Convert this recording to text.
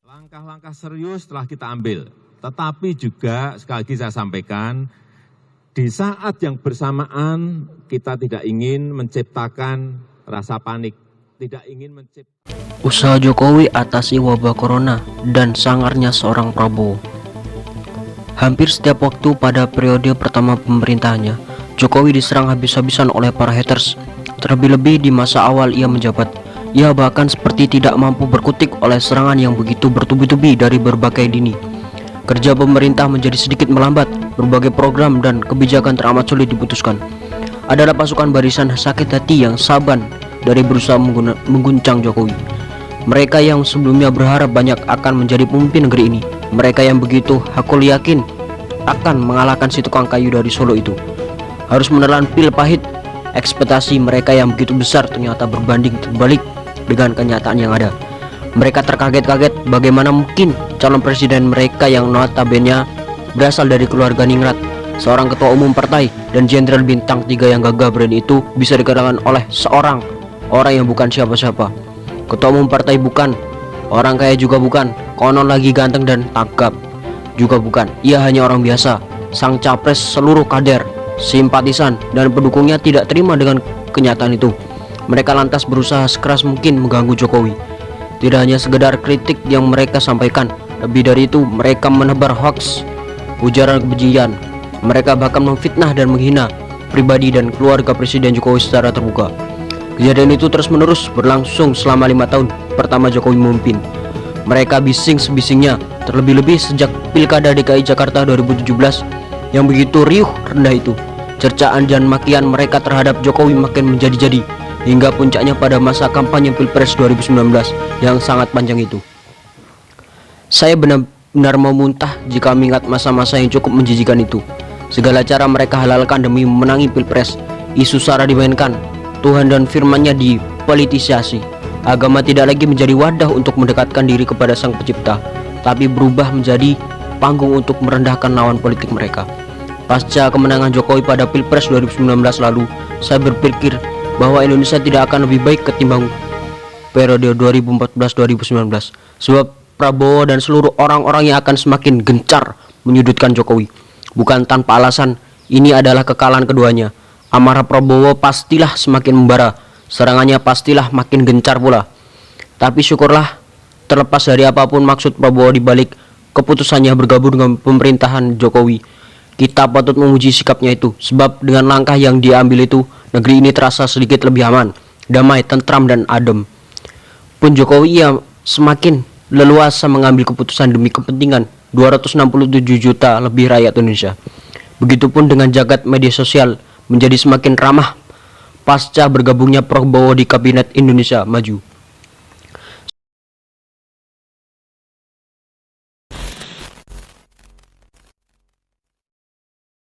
Langkah-langkah serius telah kita ambil, tetapi juga sekali lagi saya sampaikan, di saat yang bersamaan kita tidak ingin menciptakan rasa panik, tidak ingin menciptakan. Usaha Jokowi atasi wabah corona dan sangarnya seorang Prabowo. Hampir setiap waktu pada periode pertama pemerintahannya, Jokowi diserang habis-habisan oleh para haters. Terlebih-lebih di masa awal ia menjabat, ia bahkan seperti tidak mampu berkutik oleh serangan yang begitu bertubi-tubi dari berbagai lini. Kerja pemerintah menjadi sedikit melambat, berbagai program dan kebijakan teramat sulit diputuskan. Adalah pasukan barisan sakit hati yang saban dari berusaha mengguncang Jokowi. Mereka yang sebelumnya berharap banyak akan menjadi pemimpin negeri ini, mereka yang begitu hakul yakin akan mengalahkan si tukang kayu dari Solo itu, harus menelan pil pahit. Ekspektasi mereka yang begitu besar ternyata berbanding terbalik dengan kenyataan yang ada. Mereka terkaget-kaget bagaimana mungkin calon presiden mereka yang notabene berasal dari keluarga ningrat, seorang ketua umum partai dan jenderal bintang 3 yang gagah berani itu bisa dikalahkan oleh seorang orang yang bukan siapa-siapa. Ketua umum partai bukan, orang kaya juga bukan, konon lagi ganteng dan tagap juga bukan. Ia hanya orang biasa. Sang capres seluruh kader, simpatisan dan pendukungnya tidak terima dengan kenyataan itu. Mereka lantas berusaha sekeras mungkin mengganggu Jokowi. Tidak hanya sekedar kritik yang mereka sampaikan, lebih dari itu mereka menebar hoax, ujaran kebencian. Mereka bahkan memfitnah dan menghina pribadi dan keluarga Presiden Jokowi secara terbuka. Kejadian itu terus-menerus berlangsung selama 5 tahun pertama Jokowi memimpin. Mereka bising sebisingnya, terlebih-lebih sejak Pilkada DKI Jakarta 2017 yang begitu riuh rendah itu. Cercaan dan makian mereka terhadap Jokowi makin menjadi-jadi, hingga puncaknya pada masa kampanye Pilpres 2019 yang sangat panjang itu. Saya benar-benar mau muntah jika mengingat masa-masa yang cukup menjijikan itu. Segala cara mereka halalkan demi memenangi Pilpres. Isu SARA dimainkan, Tuhan dan firman-Nya dipolitisasi. Agama tidak lagi menjadi wadah untuk mendekatkan diri kepada Sang Pencipta, tapi berubah menjadi panggung untuk merendahkan lawan politik mereka. Pasca kemenangan Jokowi pada Pilpres 2019 lalu, saya berpikir bahwa Indonesia tidak akan lebih baik ketimbang periode 2014-2019, sebab Prabowo dan seluruh orang-orang yang akan semakin gencar menyudutkan Jokowi. Bukan tanpa alasan, ini adalah kekalahan keduanya. Amarah Prabowo pastilah semakin membara, serangannya pastilah makin gencar pula. Tapi syukurlah, terlepas dari apapun maksud Prabowo di balik keputusannya bergabung dengan pemerintahan Jokowi, kita patut memuji sikapnya itu, sebab dengan langkah yang diambil itu, negeri ini terasa sedikit lebih aman, damai, tentram, dan adem. Pun Jokowi ia semakin leluasa mengambil keputusan demi kepentingan 267 juta lebih rakyat Indonesia. Begitupun dengan jagat media sosial menjadi semakin ramah pasca bergabungnya Prabowo di Kabinet Indonesia Maju.